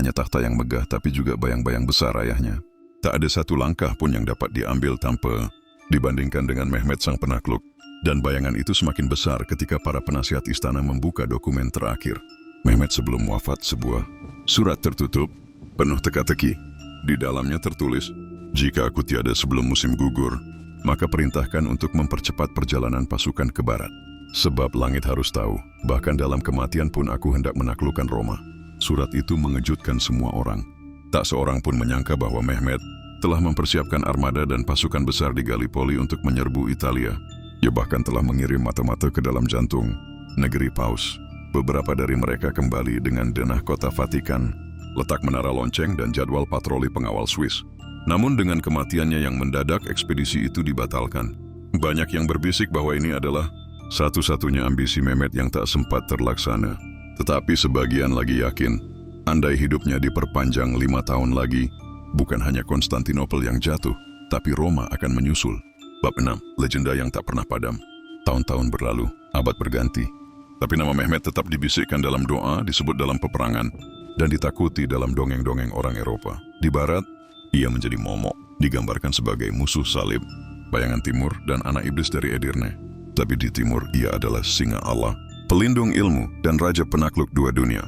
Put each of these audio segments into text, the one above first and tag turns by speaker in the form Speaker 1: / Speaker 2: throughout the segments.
Speaker 1: hanya tahta yang megah tapi juga bayang-bayang besar ayahnya. Tak ada satu langkah pun yang dapat diambil tanpa dibandingkan dengan Mehmed sang penakluk. Dan bayangan itu semakin besar ketika para penasihat istana membuka dokumen terakhir. Mehmed sebelum wafat, sebuah surat tertutup, penuh teka-teki. Di dalamnya tertulis, "Jika aku tiada sebelum musim gugur, maka perintahkan untuk mempercepat perjalanan pasukan ke barat. Sebab langit harus tahu, bahkan dalam kematian pun aku hendak menaklukkan Roma." Surat itu mengejutkan semua orang. Tak seorang pun menyangka bahwa Mehmed telah mempersiapkan armada dan pasukan besar di Gallipoli untuk menyerbu Italia. Ia bahkan telah mengirim mata-mata ke dalam jantung negeri Paus. Beberapa dari mereka kembali dengan denah kota Vatikan, letak menara lonceng dan jadwal patroli pengawal Swiss. Namun dengan kematiannya yang mendadak, ekspedisi itu dibatalkan. Banyak yang berbisik bahwa ini adalah satu-satunya ambisi Mehmed yang tak sempat terlaksana. Tetapi sebagian lagi yakin, andai hidupnya diperpanjang 5 tahun lagi, bukan hanya Konstantinopel yang jatuh, tapi Roma akan menyusul. Bab 6. Legenda yang tak pernah padam. Tahun-tahun berlalu, abad berganti. Tapi nama Mehmed tetap dibisikkan dalam doa, disebut dalam peperangan, dan ditakuti dalam dongeng-dongeng orang Eropa. Di barat, ia menjadi momok, digambarkan sebagai musuh salib, bayangan timur, dan anak iblis dari Edirne. Tapi di timur, ia adalah singa Allah, pelindung ilmu, dan raja penakluk dua dunia.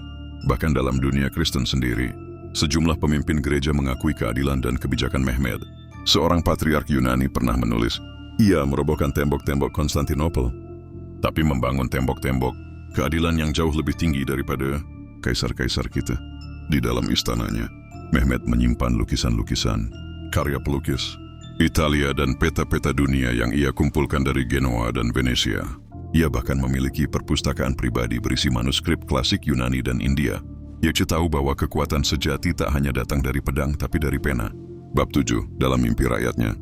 Speaker 1: Bahkan dalam dunia Kristen sendiri, sejumlah pemimpin gereja mengakui keadilan dan kebijakan Mehmed. Seorang patriark Yunani pernah menulis, ia merobohkan tembok-tembok Konstantinopel, tapi membangun tembok-tembok keadilan yang jauh lebih tinggi daripada kaisar-kaisar kita. Di dalam istananya, Mehmed menyimpan lukisan-lukisan, karya pelukis Italia dan peta-peta dunia yang ia kumpulkan dari Genoa dan Venesia. Ia bahkan memiliki perpustakaan pribadi berisi manuskrip klasik Yunani dan India. Ia tahu bahwa kekuatan sejati tak hanya datang dari pedang tapi dari pena. Bab 7. Dalam mimpi rakyatnya.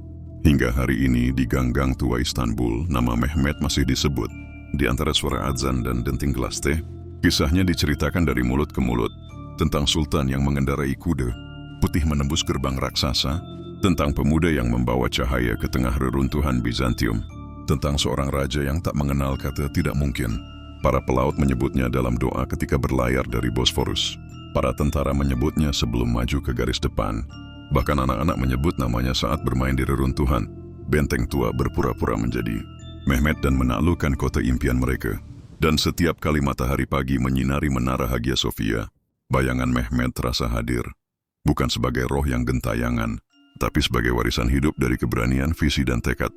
Speaker 1: Hingga hari ini di gang-gang tua Istanbul, nama Mehmed masih disebut. Di antara suara azan dan denting gelas teh, kisahnya diceritakan dari mulut ke mulut. Tentang sultan yang mengendarai kuda putih menembus gerbang raksasa, tentang pemuda yang membawa cahaya ke tengah reruntuhan Bizantium, tentang seorang raja yang tak mengenal kata tidak mungkin. Para pelaut menyebutnya dalam doa ketika berlayar dari Bosforus. Para tentara menyebutnya sebelum maju ke garis depan. Bahkan anak-anak menyebut namanya saat bermain di reruntuhan. Benteng tua berpura-pura menjadi Mehmed dan menaklukkan kota impian mereka. Dan setiap kali matahari pagi menyinari menara Hagia Sophia, bayangan Mehmed terasa hadir. Bukan sebagai roh yang gentayangan, tapi sebagai warisan hidup dari keberanian, visi dan tekad.